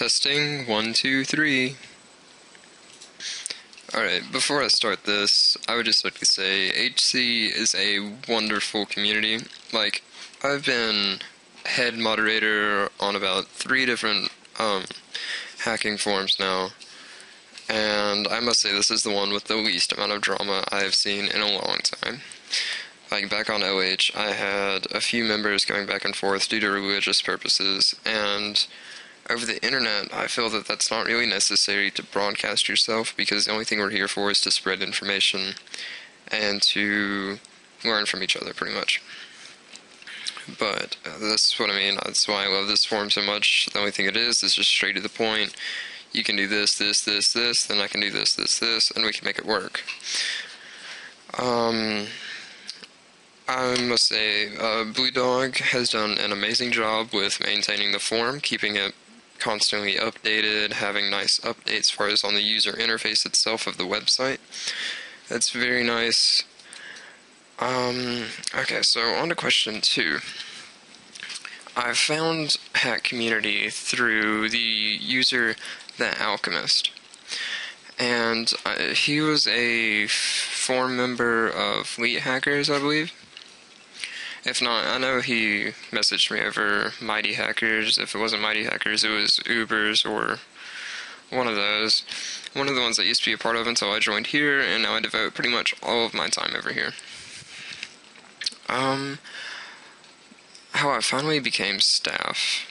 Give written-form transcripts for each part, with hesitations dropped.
Testing, 1, 2, 3. Alright, before I start this, I would just like to say HC is a wonderful community. Like, I've been head moderator on about 3 different hacking forums now, and I must say this is the one with the least amount of drama I have seen in a long time. Like, back on OH, I had a few members going back and forth due to religious purposes, and over the internet, I feel that that's not really necessary to broadcast yourself, because the only thing we're here for is to spread information and to learn from each other, pretty much. But that's what I mean. That's why I love this forum so much. The only thing it is just straight to the point. You can do this, this, this, this, then I can do this, this, this, and we can make it work. I must say, Blue Dog has done an amazing job with maintaining the forum, keeping it constantly updated, having nice updates as far as on the user interface itself of the website. That's very nice. Okay, so on to question 2. I found Hack Community through the user The Alchemist, and he was a forum member of Fleet Hackers, I believe. If not, I know he messaged me over Mighty Hackers. If it wasn't Mighty Hackers, it was Ubers or one of those. One of the ones I used to be a part of until I joined here, and now I devote pretty much all of my time over here. How I finally became staff.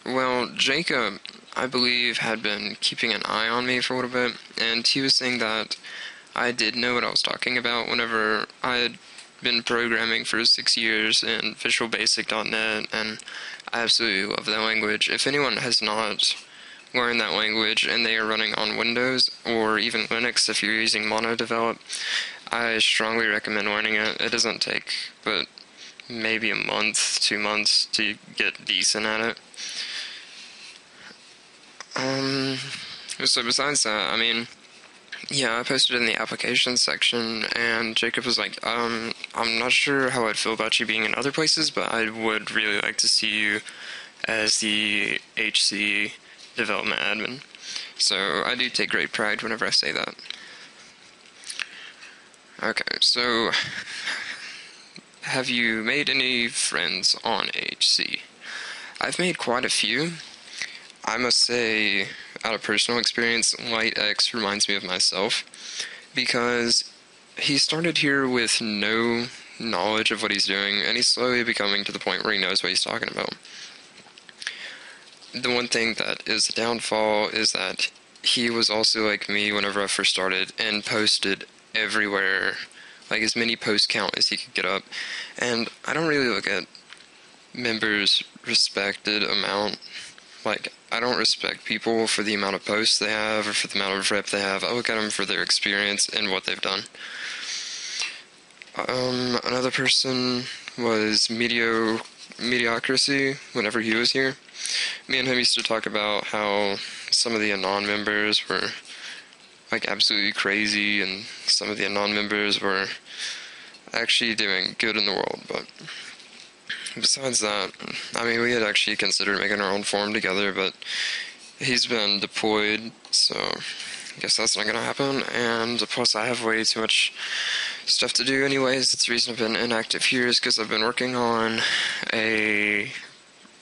Well, Jacob, I believe, had been keeping an eye on me for a little bit, and he was saying that I did know what I was talking about whenever I had been programming for 6 years in VisualBasic.net, and I absolutely love that language. If anyone has not learned that language and they are running on Windows or even Linux, if you're using MonoDevelop, I strongly recommend learning it. It doesn't take but maybe a month, 2 months to get decent at it. So besides that, I mean, yeah, I posted in the application section, and Jacob was like, I'm not sure how I'd feel about you being in other places, but I would really like to see you as the HC development admin. So I do take great pride whenever I say that. Okay, so have you made any friends on HC? I've made quite a few. I must say, out of personal experience, Light X reminds me of myself, because he started here with no knowledge of what he's doing, and he's slowly becoming to the point where he knows what he's talking about. The one thing that is the downfall is that he was also like me whenever I first started, and posted everywhere, like as many post count as he could get up, and I don't really look at members' respected amount. Like, I don't respect people for the amount of posts they have or for the amount of rep they have. I look at them for their experience and what they've done. Another person was Mediocrity whenever he was here. Me and him used to talk about how some of the Anon members were like absolutely crazy, and some of the Anon members were actually doing good in the world, but besides that, I mean, we had actually considered making our own forum together, but he's been deployed, so I guess that's not going to happen, and plus I have way too much stuff to do anyways. That's the reason I've been inactive here, is because I've been working on a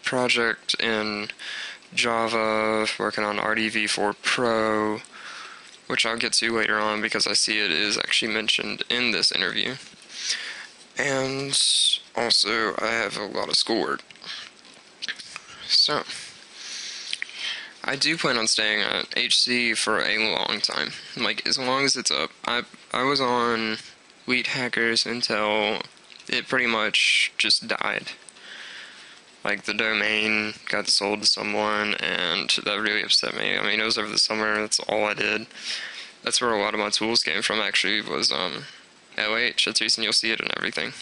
project in Java, working on RDV4 Pro, which I'll get to later on because I see it is actually mentioned in this interview. And also, I have a lot of schoolwork. So, I do plan on staying at HC for a long time. Like, as long as it's up. I was on Wheat Hackers until it pretty much just died. Like, the domain got sold to someone, and that really upset me. I mean, it was over the summer, that's all I did. That's where a lot of my tools came from, actually, was, LH. That's the reason you'll see it and everything.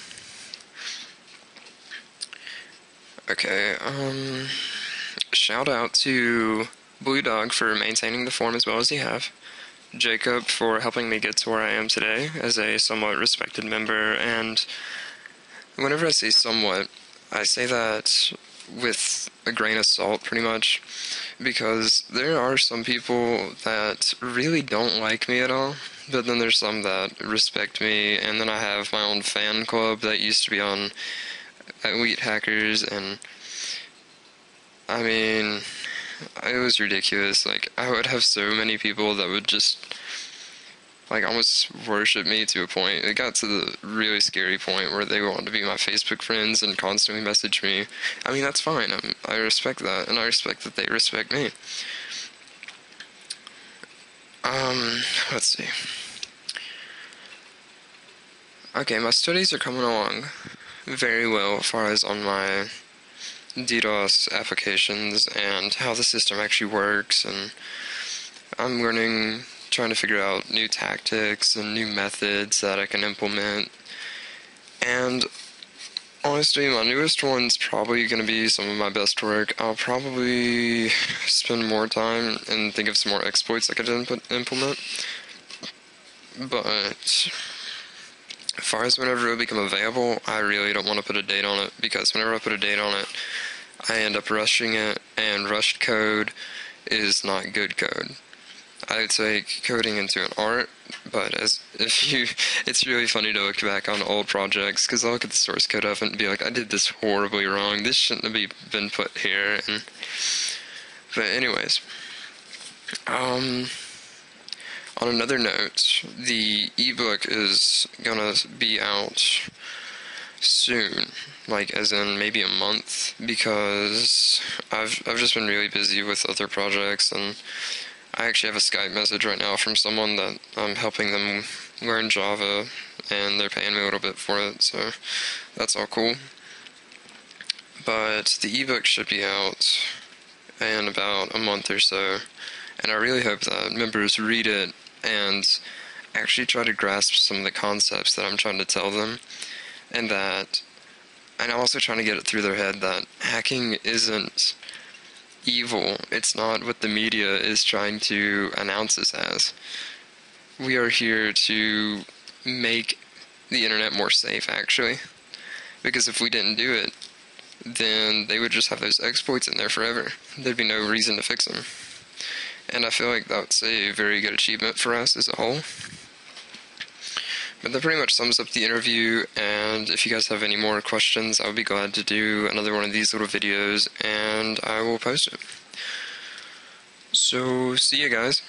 Okay, shout out to Blue Dog for maintaining the forum as well as you have. Jacob for helping me get to where I am today as a somewhat respected member, and whenever I say somewhat, I say that with a grain of salt, pretty much, because there are some people that really don't like me at all, but then there's some that respect me, and then I have my own fan club that used to be on Elite Hackers, and I mean, it was ridiculous. Like, I would have so many people that would just, like, almost worship me to a point. It got to the really scary point where they wanted to be my Facebook friends and constantly message me. I mean, that's fine. I respect that, and I respect that they respect me. Let's see. Okay, my studies are coming along very well as far as on my DDoS applications and how the system actually works, and I'm learning, trying to figure out new tactics and new methods that I can implement. And honestly, my newest one's probably going to be some of my best work. I'll probably spend more time and think of some more exploits I could implement. But as far as whenever it'll become available, I really don't want to put a date on it, because whenever I put a date on it, I end up rushing it, and rushed code is not good code. I take coding into an art, but it's really funny to look back on old projects, because I'll look at the source code of it and be like, I did this horribly wrong, this shouldn't have been put here, but anyways, on another note, the ebook is gonna be out soon, like as in maybe a month, because I've just been really busy with other projects, and I actually have a Skype message right now from someone that I'm helping them learn Java, and they're paying me a little bit for it, so that's all cool. But the ebook should be out in about a month or so, and I really hope that members read it and actually try to grasp some of the concepts that I'm trying to tell them, and I'm also trying to get it through their head that hacking isn't evil. It's not what the media is trying to announce us as. We are here to make the internet more safe, actually, because if we didn't do it, then they would just have those exploits in there forever. There'd be no reason to fix them. And I feel like that's a very good achievement for us as a whole. But that pretty much sums up the interview, and if you guys have any more questions, I'll be glad to do another one of these little videos, and I will post it. So, see you guys.